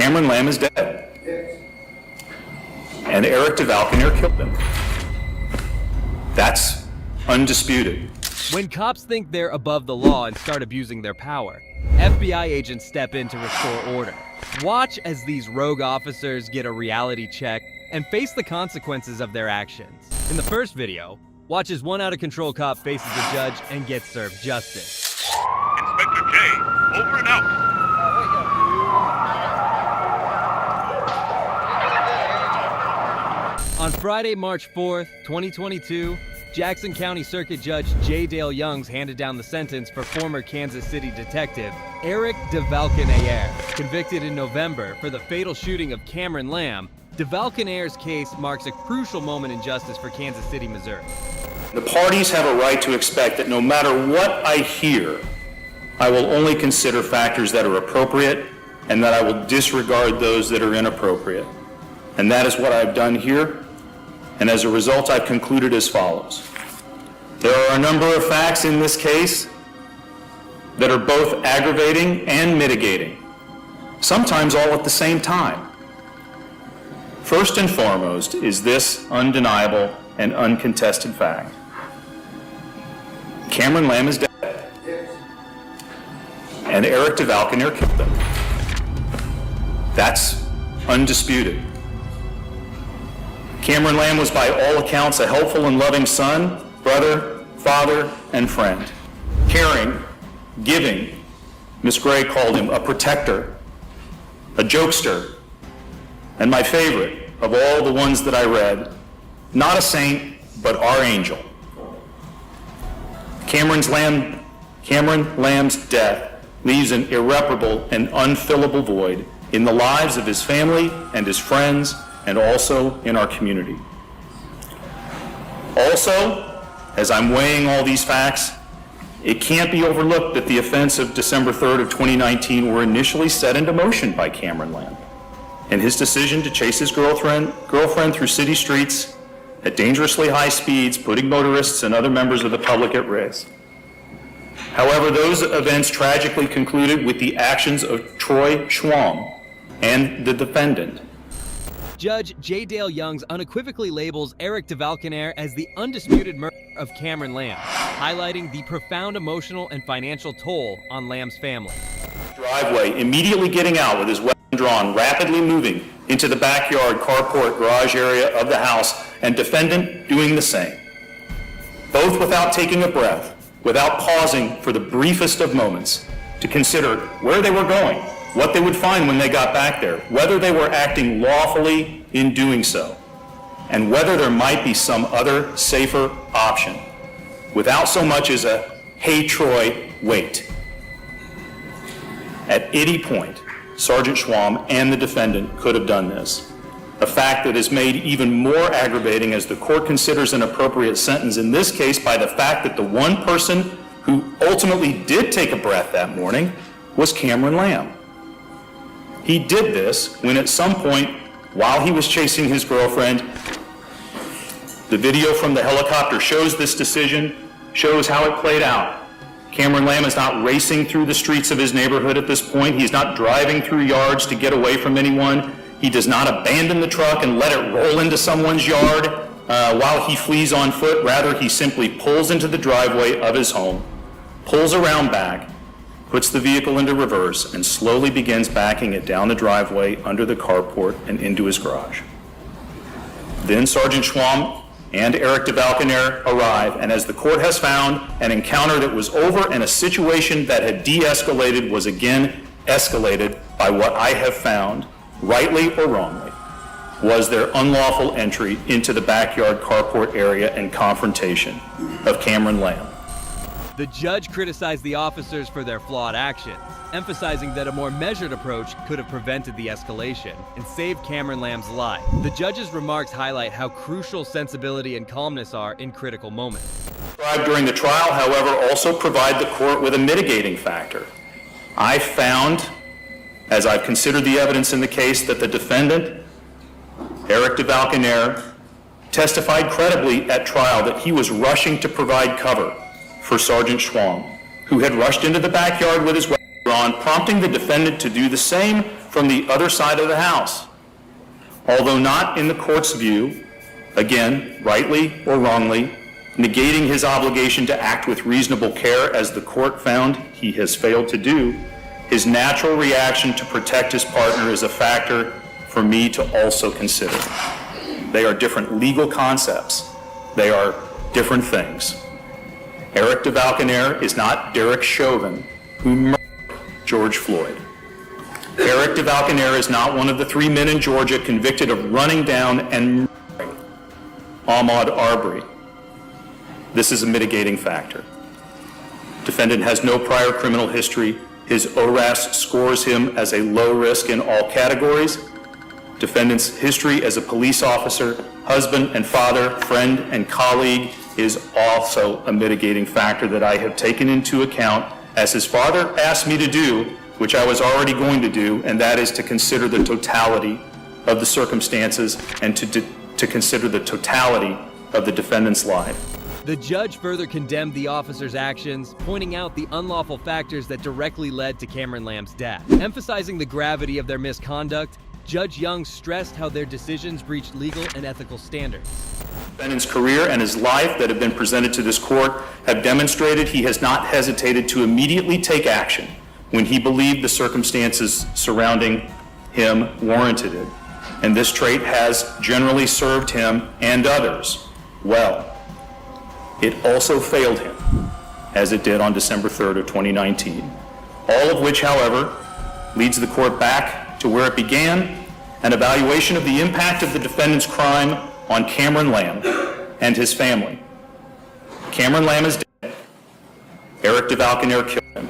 Cameron Lamb is dead. And Eric DeValconaire killed him. That's undisputed. When cops think they're above the law and start abusing their power, FBI agents step in to restore order. Watch as these rogue officers get a reality check and face the consequences of their actions. In the first video, watch as one out-of-control cop faces a judge and gets served justice. Inspector J, over and out. On Friday, March 4th, 2022, Jackson County Circuit Judge J. Dale Youngs handed down the sentence for former Kansas City detective Eric DeValconaire. Convicted in November for the fatal shooting of Cameron Lamb, DeValconaire's case marks a crucial moment in justice for Kansas City, Missouri. The parties have a right to expect that no matter what I hear, I will only consider factors that are appropriate and that I will disregard those that are inappropriate. And that is what I've done here. And as a result, I've concluded as follows. There are a number of facts in this case that are both aggravating and mitigating, sometimes all at the same time. First and foremost is this undeniable and uncontested fact. Cameron Lamb is dead, and Eric DeValconaire killed him. That's undisputed. Cameron Lamb was by all accounts a helpful and loving son, brother, father, and friend. Caring, giving, Miss Gray called him a protector, a jokester, and my favorite of all the ones that I read, not a saint, but our angel. Cameron Lamb's death leaves an irreparable and unfillable void in the lives of his family and his friends, and also in our community. Also, as I'm weighing all these facts, it can't be overlooked that the events of December 3rd of 2019 were initially set into motion by Cameron Lamb and his decision to chase his girlfriend through city streets at dangerously high speeds, putting motorists and other members of the public at risk. However, those events tragically concluded with the actions of Troy Schwam and the defendant. Judge J. Dale Youngs unequivocally labels Eric DeValconaire as the undisputed murderer of Cameron Lamb, highlighting the profound emotional and financial toll on Lamb's family. Driveway, immediately getting out with his weapon drawn, rapidly moving into the backyard, carport, garage area of the house, and defendant doing the same. Both without taking a breath, without pausing for the briefest of moments to consider where they were going, what they would find when they got back there, whether they were acting lawfully in doing so, and whether there might be some other safer option, without so much as a, "Hey Troy, wait." At any point, Sergeant Schwam and the defendant could have done this, a fact that is made even more aggravating as the court considers an appropriate sentence in this case by the fact that the one person who ultimately did take a breath that morning was Cameron Lamb. He did this when at some point, while he was chasing his girlfriend, the video from the helicopter shows this decision, shows how it played out. Cameron Lamb is not racing through the streets of his neighborhood at this point. He's not driving through yards to get away from anyone. He does not abandon the truck and let it roll into someone's yard while he flees on foot. Rather, he simply pulls into the driveway of his home, pulls around back, puts the vehicle into reverse, and slowly begins backing it down the driveway under the carport and into his garage. Then Sergeant Schwam and Eric DeValconaire arrive, and as the court has found, an encounter that was over and a situation that had de-escalated was again escalated by what I have found, rightly or wrongly, was their unlawful entry into the backyard carport area and confrontation of Cameron Lamb. The judge criticized the officers for their flawed actions, emphasizing that a more measured approach could have prevented the escalation and saved Cameron Lamb's life. The judge's remarks highlight how crucial sensibility and calmness are in critical moments. Described during the trial, however, also provide the court with a mitigating factor. I found, as I've considered the evidence in the case, that the defendant, Eric DeValconaire, testified credibly at trial that he was rushing to provide cover for Sergeant Schwam, who had rushed into the backyard with his weapon drawn, prompting the defendant to do the same from the other side of the house. Although not in the court's view, again, rightly or wrongly, negating his obligation to act with reasonable care as the court found he has failed to do, his natural reaction to protect his partner is a factor for me to also consider. They are different legal concepts. They are different things. Eric DeValconaire is not Derek Chauvin, who murdered George Floyd. Eric DeValconaire is not one of the 3 men in Georgia convicted of running down and murdering Ahmaud Arbery. This is a mitigating factor. Defendant has no prior criminal history. His ORAS scores him as a low risk in all categories. Defendant's history as a police officer, husband and father, friend and colleague is also a mitigating factor that I have taken into account, as his father asked me to do, which I was already going to do, and that is to consider the totality of the circumstances and to consider the totality of the defendant's life. The judge further condemned the officer's actions, pointing out the unlawful factors that directly led to Cameron Lamb's death. Emphasizing the gravity of their misconduct, Judge Young stressed how their decisions breached legal and ethical standards. Defendant's career and his life that have been presented to this court have demonstrated he has not hesitated to immediately take action when he believed the circumstances surrounding him warranted it. And this trait has generally served him and others well. It also failed him, as it did on December 3rd of 2019. All of which, however, leads the court back to where it began, an evaluation of the impact of the defendant's crime on Cameron Lamb and his family. Cameron Lamb is dead. Eric DeValconaire killed him.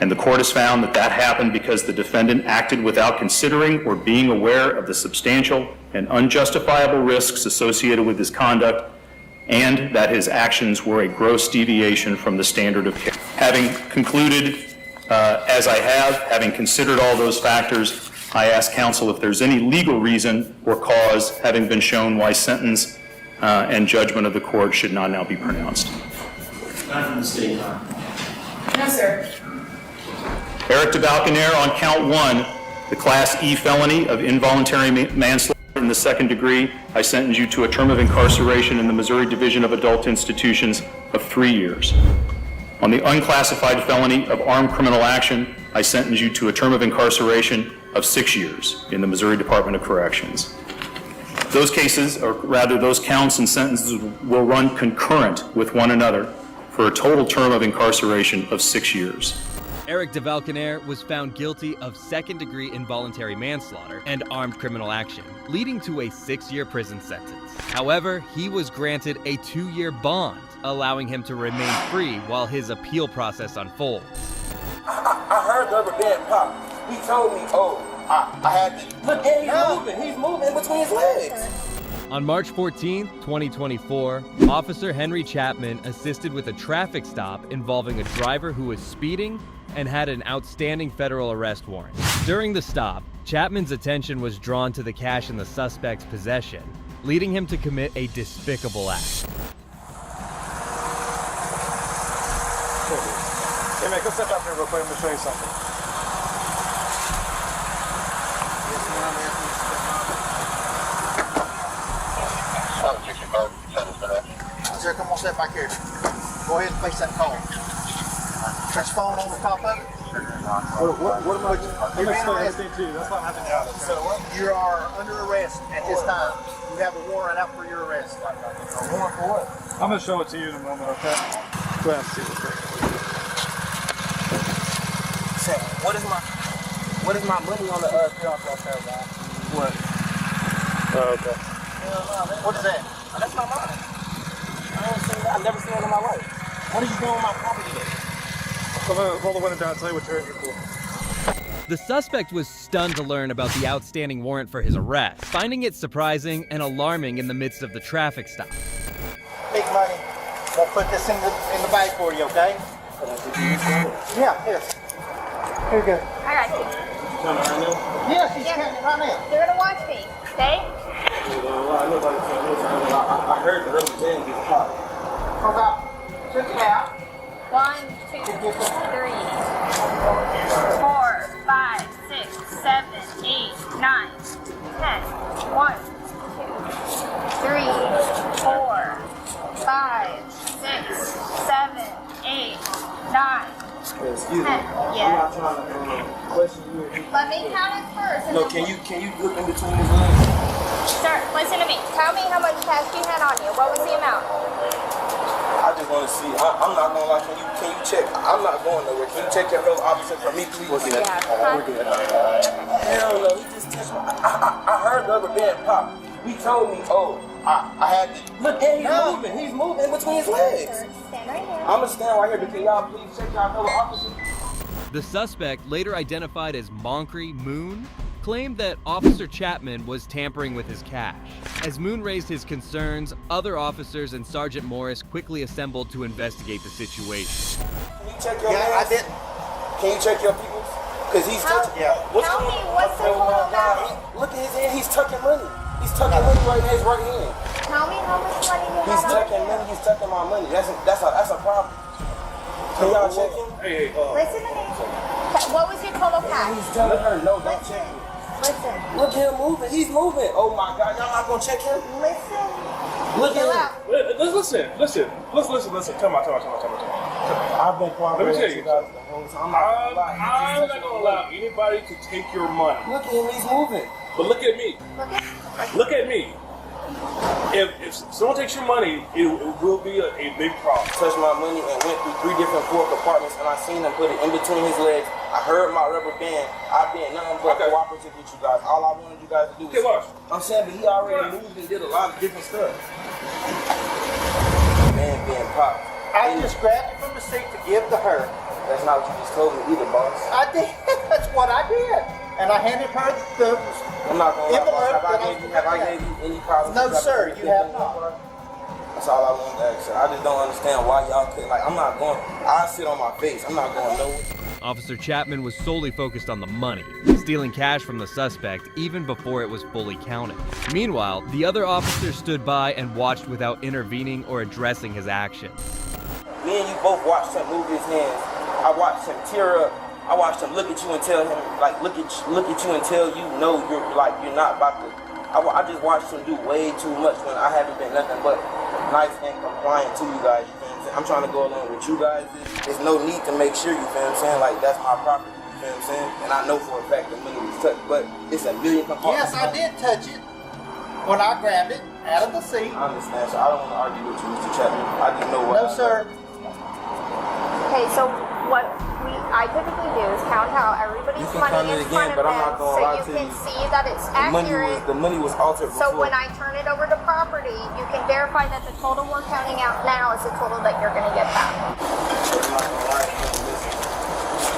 And the court has found that that happened because the defendant acted without considering or being aware of the substantial and unjustifiable risks associated with his conduct, and that his actions were a gross deviation from the standard of care. Having concluded, as I have, having considered all those factors, I ask counsel if there's any legal reason or cause having been shown why sentence and judgment of the court should not now be pronounced. Not from the state. No, sir. Eric DeValconaire, on count 1, the Class E felony of involuntary manslaughter in the second degree, I sentence you to a term of incarceration in the Missouri Division of Adult Institutions of 3 years. On the unclassified felony of armed criminal action, I sentence you to a term of incarceration of 6 years in the Missouri Department of Corrections. Those cases, or rather those counts and sentences, will run concurrent with one another for a total term of incarceration of 6 years. Eric DeValconaire was found guilty of second-degree involuntary manslaughter and armed criminal action, leading to a 6-year prison sentence. However, he was granted a 2-year bond, allowing him to remain free while his appeal process unfolds. I heard the other bed pop. He told me, I had to. Look, and he's moving between his legs. On March 14, 2024, Officer Henry Chapman assisted with a traffic stop involving a driver who was speeding and had an outstanding federal arrest warrant. During the stop, Chapman's attention was drawn to the cash in the suspect's possession, leading him to commit a despicable act. Hey man, come step out here real quick. I'm gonna show you something. Sir, come on, step back here. Go ahead and face that call. Press phone on the top of it. What am I? You're being arrested. Too. That's not happening now. So you are under arrest at this time. You have a warrant out for your arrest. A warrant for what? I'm gonna show it to you in a moment, okay? Go ahead and see this. Say, what is my money on the clearance right there, guy? What? Oh, okay. What is that? That's not mine. I've never seen it in my life. What are you doing with my property then? I'm gonna hold the window down and tell you what you're here for. The suspect was stunned to learn about the outstanding warrant for his arrest, finding it surprising and alarming in the midst of the traffic stop. Big money. We'll put this in the bag for you, okay? Yeah, here. Here you go. I got you. Yeah, she's counting it right now. You're gonna watch me, okay? I heard the rubber band get popped. Okay. Check it out. 1, 2, 3, 4, 5, 6, 7, 8, 9, 10. 1, 2, 3, 4, 5, 6, 7, 8, 9. Excuse me. Yeah. I'm not trying to question you. Let me count it first. And No, then can you look in between his legs? Sir, listen to me. Tell me how much cash you had on you. What was the amount? I just want to see. I'm not gonna lie. Can you check? I'm not going nowhere. Can you check your fellow officer for me, please? Yeah. Hell no. He just touched my. I heard the rubber band pop. He told me, oh, I had to look. And he's moving. He's moving in between his legs. Stand right here. I'm gonna stand right here, but can y'all please check y'all fellow officer? The suspect, later identified as Moncree Moon, claimed that Officer Chapman was tampering with his cash. As Moon raised his concerns, other officers and Sergeant Morris quickly assembled to investigate the situation. Can you check your Yeah, I mans? did. Can you check your people? Because he's touching. Yeah. Tell me what's the total amount. Look at his hand. He's tucking money. He's tucking money right in his right hand. Tell me how much money you He's had on tucking you. money. He's tucking my money. That's a problem. Can y'all check him? Hey, Listen to me. What was your total cash? He's telling her no. Don't check him. Listen. Look at him moving. He's moving. Oh my God. Y'all not gonna check him? Listen. Look Chill at out. listen. Come on. I've been Let me tell you. guys the whole time. I'm not gonna allow anybody to take your money. Look at him. He's moving. But look at me. Look at me. If someone takes your money, it will be a big problem. Touched my money and went through 3 different floor compartments, and I seen him put it in between his legs. I heard my rubber band. I've been nothing but cooperative with you guys. All I wanted you guys to do was. Okay, watch. I'm saying, but he already moved and did a lot of different stuff. Man being popped. I just grabbed it from the seat to give to her. That's not what you just told me either, boss. I did. That's what I did. And I handed her the. I'm not gonna lie, boss. envelope that Have I gave you any problems? No, sir, you have not. That's all I wanted to ask, sir. I just don't understand why y'all couldn't. Like, I'm not going. I sit on my face. I'm not going nowhere. Officer Chapman was solely focused on the money, stealing cash from the suspect even before it was fully counted. Meanwhile, the other officers stood by and watched without intervening or addressing his actions. Me and you both watched him move his hands. I watched him tear up. I watched him look at you and tell him, like, look at you and tell you, no, you're not about to. I just watched him do way too much when I haven't been nothing but nice and compliant to you guys. You feel what I'm saying? I'm trying to go along with you guys. There's no need to make sure, you feel what I'm saying? Like, that's my property, you feel what I'm saying? And I know for a fact the money was touched, but it's a million compartments. Yes, I did touch it when I grabbed it out of the seat. I understand, so I don't want to argue with you, Mr. Chapman. I just know what. No, sir. Okay, so what I typically do is count out everybody's You can money count it in again, front but of I'm not them gonna lie so to you can you. see that it's accurate. The money was altered before. So when I turn it over to property, you can verify that the total we're counting out now is the total that you're going to get back. I'm not gonna lie to you, listen.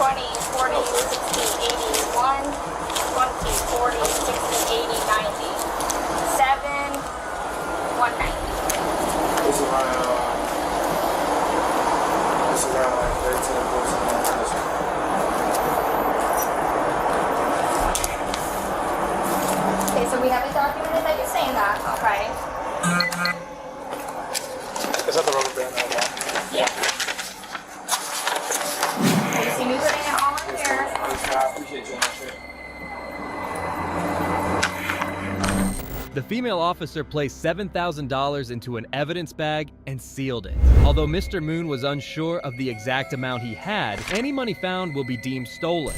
20, 40, 60, 80, 1, 20, 40, 60, 80, 90, 7, 190. This is around like 13 books. Okay, so we haven't documented that you're saying that, okay? Is that the rubber band? Yeah. You see me putting it all in here. I appreciate you. The female officer placed $7,000 into an evidence bag and sealed it. Although Mr. Moon was unsure of the exact amount he had, any money found will be deemed stolen.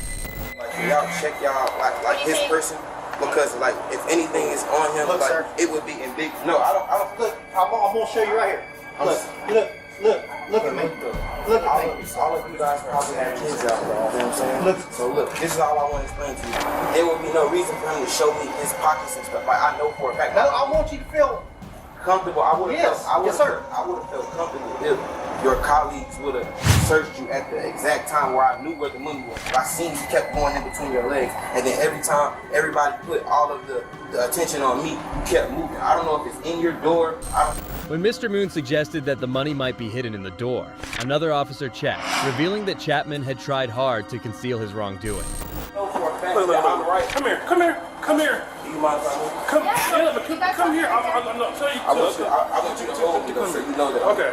Like, y'all check y'all, like his person, because like if anything is on him, Look, like sir. it would be in big. No, I don't. Look, I'm gonna show you right here. Look at me. Look at me. All of you guys probably have kids out there, you know what I'm saying? Look. So look, this is all I want to explain to you. There would be no reason for him to show me his pockets and stuff. Like I know for a fact. No, I want you to feel Comfortable. I would have Yes. felt. Yes, sir. I would have felt comfortable if your colleagues would have searched you at the exact time where I knew where the money was. I seen you kept going in between your legs, and then every time everybody put all of the attention on me, you kept moving. I don't know if it's in your door. When Mr. Moon suggested that the money might be hidden in the door, another officer checked, revealing that Chapman had tried hard to conceal his wrongdoing. I know for a fact Look, that I'm right. Come here. Do you mind if I move? Come here. I'm not telling you. I want you to hold me though, so you know that. Okay.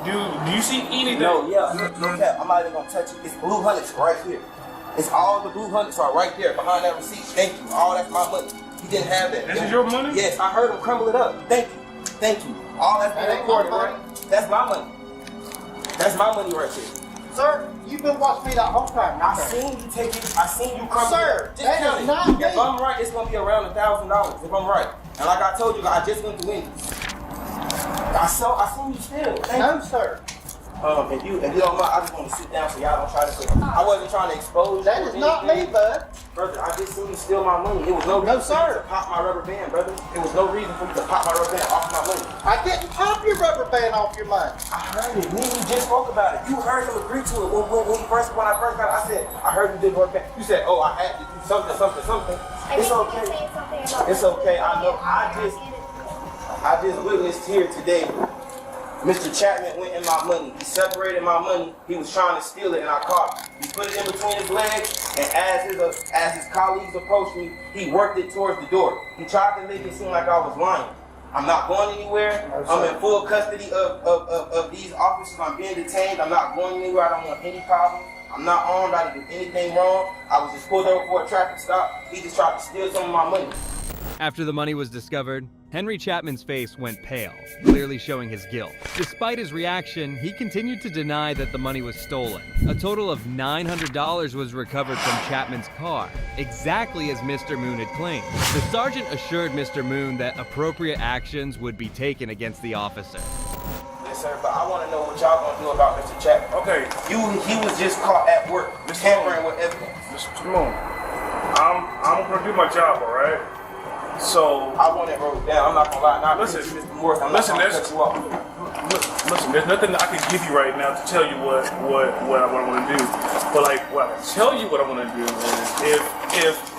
Do you see anything? No, yeah, no cap. I'm not even gonna touch it. It's blue hunters right here. It's all the blue hundreds are right there behind that receipt. Thank you. All that's my money. He didn't have that. This is your money? Yes, I heard him crumble it up. Thank you. Thank you. All that's been recorded, right? That's my money. That's my money right there. Sir, you've been watching me that whole time. I seen you take it. I seen you crumble Sir, it up. Just that count is it. not If me. I'm right, it's gonna be around $1,000. If I'm right, and like I told you, I just went to Wendy's. I seen you still. Thank No, you. sir. If you don't mind, I just want to sit down so y'all don't try to say. I wasn't trying to expose you. That or is not me, anything. bud. Brother, I just seen you steal my money. It was no reason for you to pop my rubber band, brother. It was no reason for you to pop my rubber band off my money. I didn't pop your rubber band off your money. I heard it. Me and you just spoke about it. You heard him agree to it. When I first got it, I said, I heard you did rubber band. You said, oh, I had to do something. It's okay. It's okay. I know. I just witnessed here today. Mr. Chapman went in my money. He separated my money. He was trying to steal it, and I caught him. He put it in between his legs, and as his colleagues approached me, he worked it towards the door. He tried to make it seem like I was lying. I'm not going anywhere. I'm in full custody of these officers. I'm being detained. I'm not going anywhere. I don't want any problems. I'm not armed. I didn't do anything wrong. I was just pulled over for a traffic stop. He just tried to steal some of my money. After the money was discovered, Henry Chapman's face went pale, clearly showing his guilt. Despite his reaction, he continued to deny that the money was stolen. A total of $900 was recovered from Chapman's car, exactly as Mr. Moon had claimed. The sergeant assured Mr. Moon that appropriate actions would be taken against the officer. Yes, sir, but I want to know what y'all gonna do about Mr. Chapman. Okay. He was just caught at work, tampering with evidence. Mr. Moon, I'm gonna do my job, all right? So I want it wrote down. I'm not gonna lie. Now, Listen, Mr. Morris, I'm not gonna cut you off. listen, there's nothing I can give you right now to tell you what I want to do. But like, what I tell you what I want to do is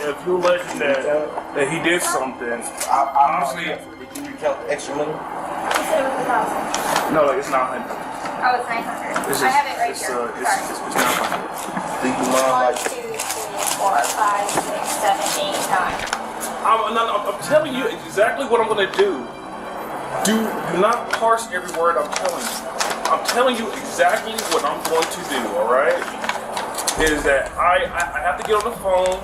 if you allege that he did something, honestly, did you recount the extra money? You said it was 1,000. no, like it's not 100. Oh, it's 900. I have it right here. It's not 100. Do you mind, 1, 2, 3, 4, 5, 6, 7, 8, 9. I'm telling you exactly what I'm going to do. Do not parse every word I'm telling you. I'm telling you exactly what I'm going to do, all right? Is that I have to get on the phone.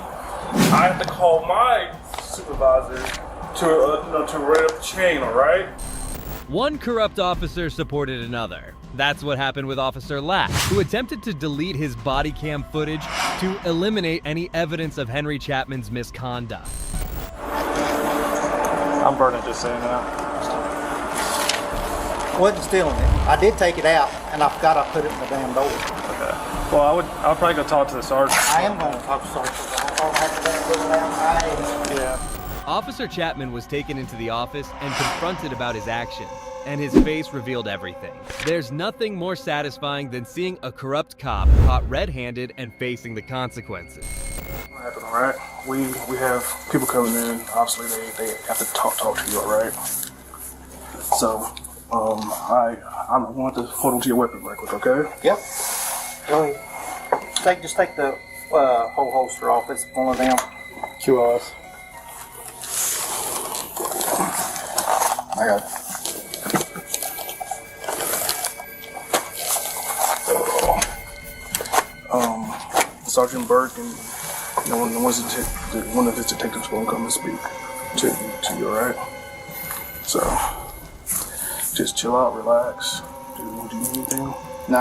I have to call my supervisor to run up the chain, all right? One corrupt officer supported another. That's what happened with Officer Lack, who attempted to delete his body cam footage to eliminate any evidence of Henry Chapman's misconduct. I'm burning just saying that. Wasn't stealing it. I did take it out, and I forgot I put it in the damn door. Okay. Well, I'll probably go talk to the sergeant. I am going to talk to Sergeant. I don't have to let it go down. Yeah. Officer Chapman was taken into the office and confronted about his actions, and his face revealed everything. There's nothing more satisfying than seeing a corrupt cop caught red-handed and facing the consequences. What happened, all right? We have people coming in. Obviously, they have to talk to you, all right? So, I want to hold on to your weapon right quick, okay? Yep. Go ahead. Just take the whole holster off. It's one of them. QRS. I got it. Sergeant Burke and one of his detectives going to come and speak to you, all right? So, just chill out, relax. Do you need anything? No,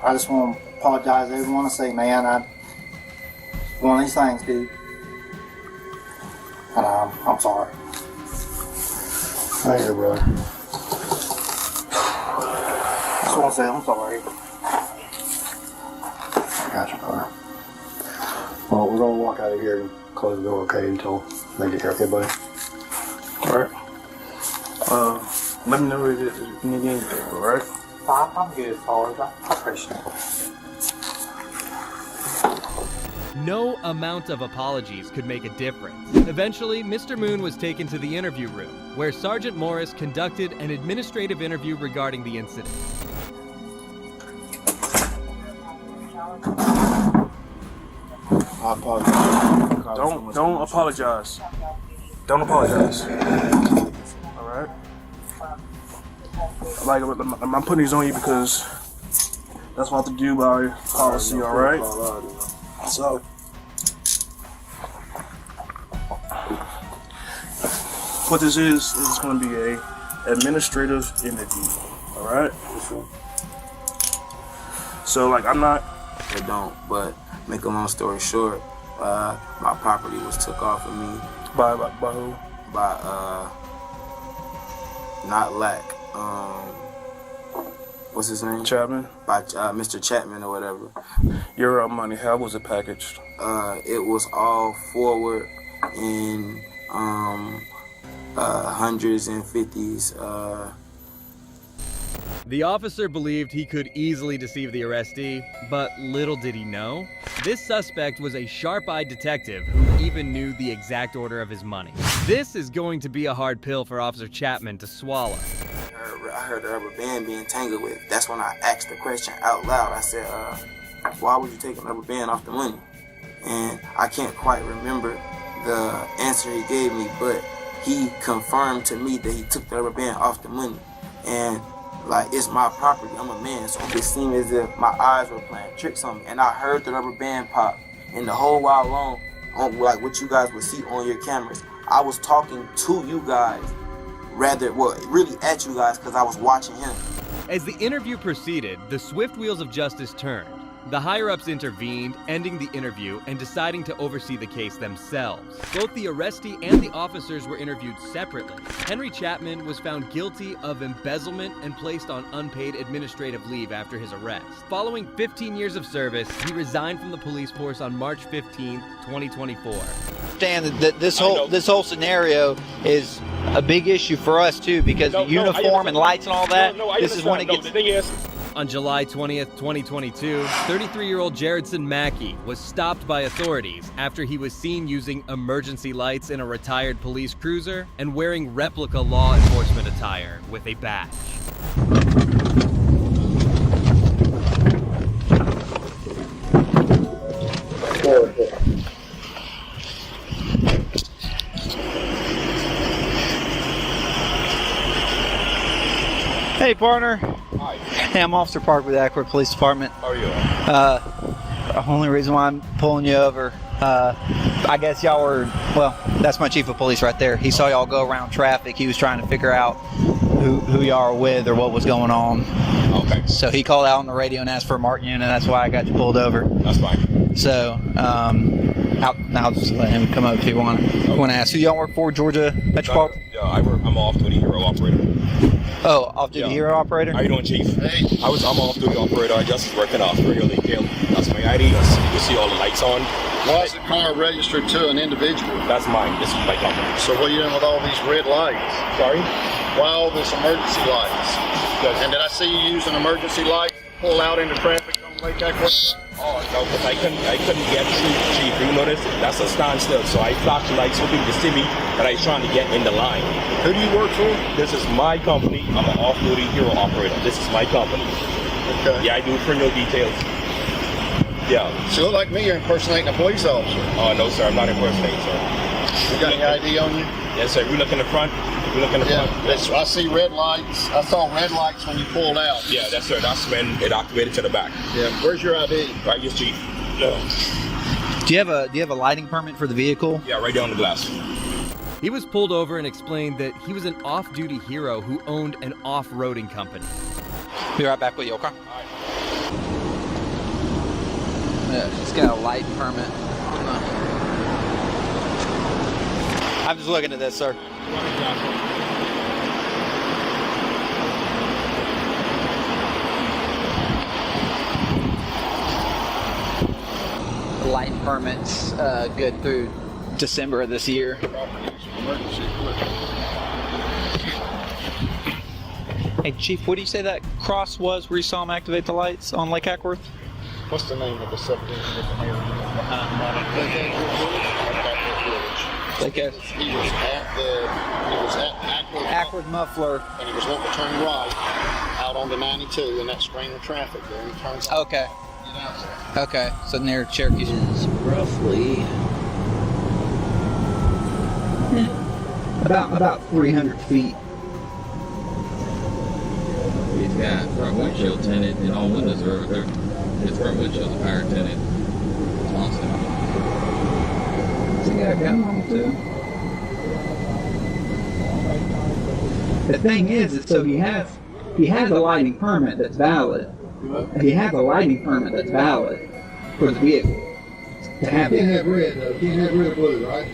I just want to apologize to everyone. I say, man, one of these things, dude. And I'm sorry. Right here, brother. Just want to say I'm sorry. Gotcha, brother. Well, we're gonna walk out of here and close the door, okay, until they get here, okay, buddy? All right. Let me know if you need anything, all right? I'm good as far as I appreciate it. No amount of apologies could make a difference. Eventually, Mr. Moon was taken to the interview room, where Sergeant Morris conducted an administrative interview regarding the incident. I apologize. Don't apologize. Don't apologize. All right. Like I'm putting these on you because that's what I have to do by policy. All right. So, what this is going to be a administrative interview. All right. So, like, I'm not. They don't. But make a long story short, my property was took off of me By who? by not Lack. What's his name? Chapman. By Mr. Chapman or whatever. Your money. How was it packaged? It was all forward in hundreds and fifties. The officer believed he could easily deceive the arrestee, but little did he know, this suspect was a sharp-eyed detective who even knew the exact order of his money. This is going to be a hard pill for Officer Chapman to swallow. I heard the rubber band being tangled with. That's when I asked the question out loud. I said, why would you take a rubber band off the money? And I can't quite remember the answer he gave me, but he confirmed to me that he took the rubber band off the money. And like, it's my property, I'm a man, so it seemed as if my eyes were playing tricks on me. And I heard the rubber band pop, and the whole while long, on like what you guys would see on your cameras, I was talking to you guys, really at you guys, because I was watching him. As the interview proceeded, the swift wheels of justice turned. The higher-ups intervened, ending the interview and deciding to oversee the case themselves. Both the arrestee and the officers were interviewed separately. Henry Chapman was found guilty of embezzlement and placed on unpaid administrative leave after his arrest. Following 15 years of service, he resigned from the police force on March 15, 2024. Understand that this whole scenario is a big issue for us too, because the uniform and lights and all that. This is when it gets. The thing is, On July 20th, 2022, 33-year-old Jaredson Mackey was stopped by authorities after he was seen using emergency lights in a retired police cruiser and wearing replica law enforcement attire with a badge. Hey, partner. Hi. Hey, I'm Officer Park with the Acworth Police Department. how are you? The only reason why I'm pulling you over, I guess y'all were, well, that's my chief of police right there. He saw y'all go around traffic. He was trying to figure out who y'all are with or what was going on. Okay. So he called out on the radio and asked for a marked unit, and that's why I got you pulled over. That's fine. So, I'll just let him come up if you want to ask. Who y'all work for, Georgia Metropolitan? Yeah, I'm an off-duty hero operator. Oh, off-duty hero operator? How you doing, Chief? Hey. I'm an off-duty operator. I just working off regular detail. That's my ID. You can see all the lights on. Why is the car registered to an individual? That's mine. This is my company. So what are you doing with all these red lights? Sorry? Why all this emergency lights? And did I see you use an emergency light to pull out into traffic on Lake Acworth? Oh, no, because I couldn't get through, Chief. You notice? That's a standstill. So I flashed the lights hoping to see me that I was trying to get in the line. Who do you work for? This is my company. I'm an off-duty hero operator. This is my company. Okay. Yeah, I do criminal details. Yeah. So you look like me, you're impersonating a police officer. Oh, no, sir. I'm not impersonating, sir. You got any ID on you? Yes, sir. We look in the front. We look in the front. I see red lights. I saw red lights when you pulled out. Yeah, that's sir. That's when it activated to the back. Yeah. Where's your ID? Right, yes, Chief. Yeah. Do you have a lighting permit for the vehicle? Yeah, right down the glass. He was pulled over and explained that he was an off-duty hero who owned an off-roading company. Be right back with you, okay? Yeah, he's got a light permit. I'm just looking at this, sir. The light permit's good through December of this year. Hey, Chief, what do you say that cross was where you saw him activate the lights on Lake Acworth? What's the name of the subdivision area? Lake He was at Acworth Muffler. and he was wanting to turn right out onto 92 in that strain of traffic there. And he turns out. Okay. Get out there. Okay, so near Cherokee. Is roughly about 300 feet. He's got front windshield tinted and all windows are over there. His front windshield's power tinted. wants to. See, I got him too. The thing is so he has a lighting permit that's valid. He has a lighting permit that's valid for the vehicle. To have Can't it. have red though. Can't have red or blue, right?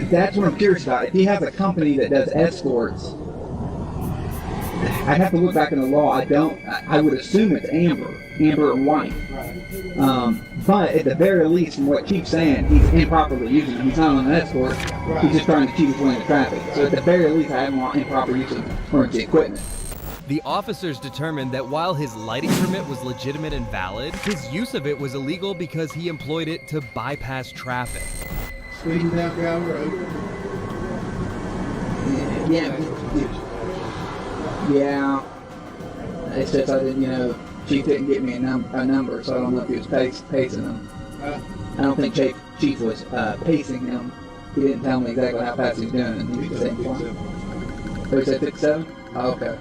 That's what I'm curious about. If he has a company that does escorts, I'd have to look back in the law. I would assume it's amber and white. But at the very least, from what Chief's saying, he's improperly using them. He's not on an escort. He's just trying to keep his way in the traffic. So at the very least, I don't want improper use of emergency equipment. The officers determined that while his lighting permit was legitimate and valid, his use of it was illegal because he employed it to bypass traffic. Speeding down Brown Road. Yeah. It's just I didn't, Chief didn't give me a number, so I don't know if he was pacing them. I don't think Chief was pacing him. He didn't tell me exactly how fast he was doing, and he was saying 37. 57? Oh, okay.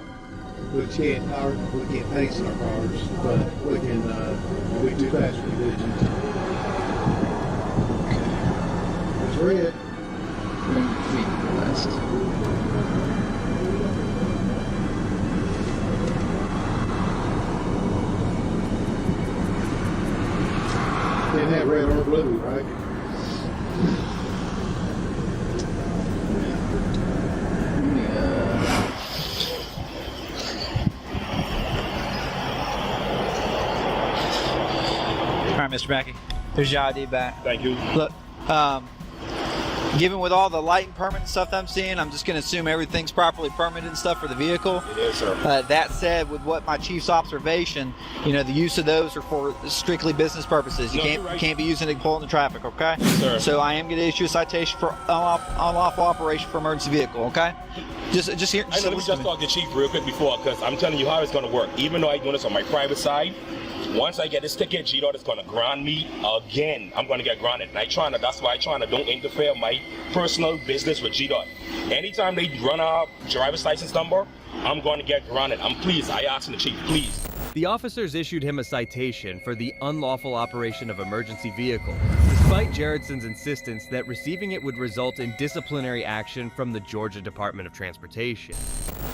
We can't pace in our cars, but we can we do faster collisions. It's red. Can't have red or blue, right? All right, Mr. Mackey. Here's your ID back. Thank you. Look, given with all the lighting permit and stuff that I'm seeing, I'm just going to assume everything's properly permitted and stuff for the vehicle. It is, sir. That said, with what my chief's observation, the use of those are for strictly business purposes. You can't be using it to pull in the traffic, okay? Yes, sir. So I am going to issue a citation for unlawful operation for emergency vehicle, okay? Just here. I know, let me just talk to Chief real quick before, because I'm telling you how it's going to work. Even though I'm doing this on my private side, once I get this ticket, G-Dot is going to ground me again. I'm going to get grounded. And that's why I'm trying to don't interfere my personal business with G-Dot. Anytime they run a driver's license number, I'm going to get grounded. I ask the Chief, please. The officers issued him a citation for the unlawful operation of emergency vehicle, despite Jarredson's insistence that receiving it would result in disciplinary action from the Georgia Department of Transportation.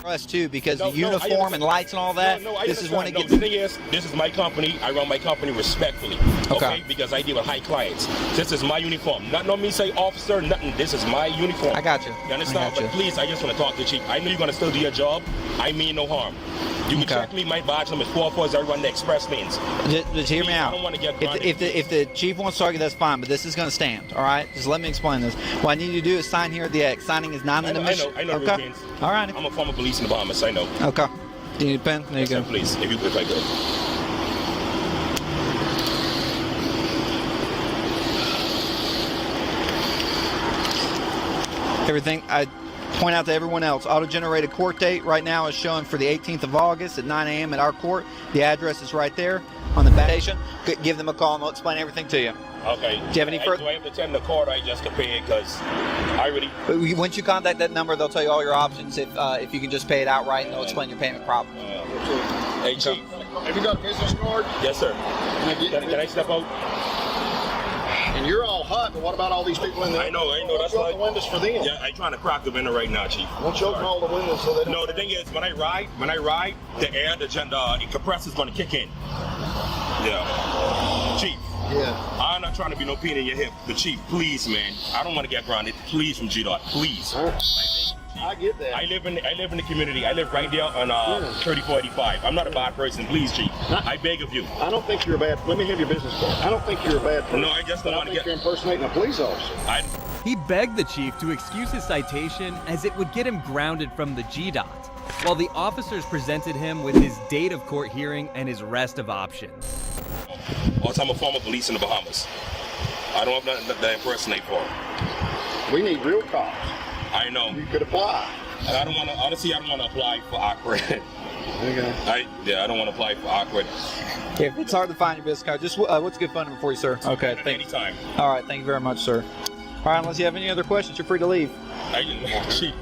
Us too, because the uniform and lights and all that. This is when it gets. The thing is, this is my company. I run my company respectfully, okay? Because I deal with high clients. This is my uniform. Nothing on me say officer, nothing. This is my uniform. I got you. You understand? But please, I just want to talk to the Chief. I know you're going to still do your job. I mean no harm. You can check me. My badge number is 44 everyone the express lanes. Just hear me out. I don't want to get if the chief wants to argue, that's fine, but this is going to stand, all right? Just let me explain this. What I need you to do is sign here at the X. Signing is not an admission. I know okay. routines. All right. I'm a former police in the Bahamas. I know. Okay. Do you need a pen? There you go. Sir, please, if I could. Everything I point out to everyone else, auto-generated court date right now is showing for the 18th of August at 9 a.m. at our court. The address is right there on the back station. Give them a call and they'll explain everything to you. Okay. Do you have any further? Do I have to attend the court? I just to pay it because I really. Once you contact that number, they'll tell you all your options. If you can just pay it outright, and they'll explain your payment problem. Hey, Chief. Have you got a business card? Yes, sir. Can I step out? And you're all hot, but what about all these people in there? I know. That's why the windows for them. Yeah, I'm trying to crack the window right now, Chief. Won't you open all the windows so that? No, the thing is, when I ride, the air, the compressor is going to kick in. Yeah. Chief. Yeah. I'm not trying to be no pain in your hip, but Chief, please, man, I don't want to get grounded. Please, from G-Dot, please. I get that. I live in the community. I live right there on 3485. I'm not a bad person. Please, Chief. I beg of you. I don't think you're a bad. Let me have your business card. I don't think you're a bad person. No, I just don't want to get. You're impersonating a police officer. He begged the chief to excuse his citation as it would get him grounded from the GDOT, while the officers presented him with his date of court hearing and his rest of options. Also, I'm a former police in the Bahamas. I don't have nothing to impersonate for. We need real cops. I know. You could apply. And I don't want to, honestly, I don't want to apply for awkward. Okay. I don't want to apply for awkward. If it's hard to find your business card, just what's a good phone number for you, sir? Okay, thank you. Anytime. All right, thank you very much, sir. All right, unless you have any other questions, you're free to leave. Chief.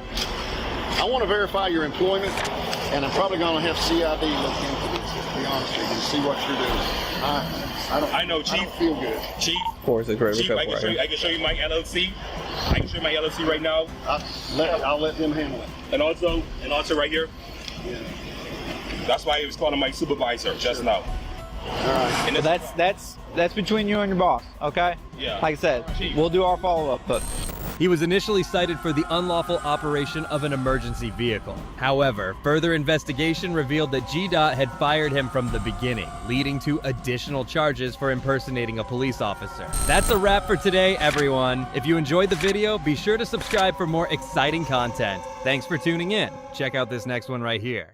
I want to verify your employment, and I'm probably going to have CID look into this, to be honest with you, and see what you're doing. All right. I know, Chief. I don't feel good. Chief. Force is great. Chief, I can show you my LLC. I can show you my LLC right now. I'll let them handle it. And also right here. Yeah. That's why he was calling my supervisor just now. All right. And That's between you and your boss, okay? Yeah. Like I said, we'll do our follow-up, but He was initially cited for the unlawful operation of an emergency vehicle. However, further investigation revealed that GDOT had fired him from the beginning, leading to additional charges for impersonating a police officer. That's a wrap for today, everyone. If you enjoyed the video, be sure to subscribe for more exciting content. Thanks for tuning in. Check out this next one right here.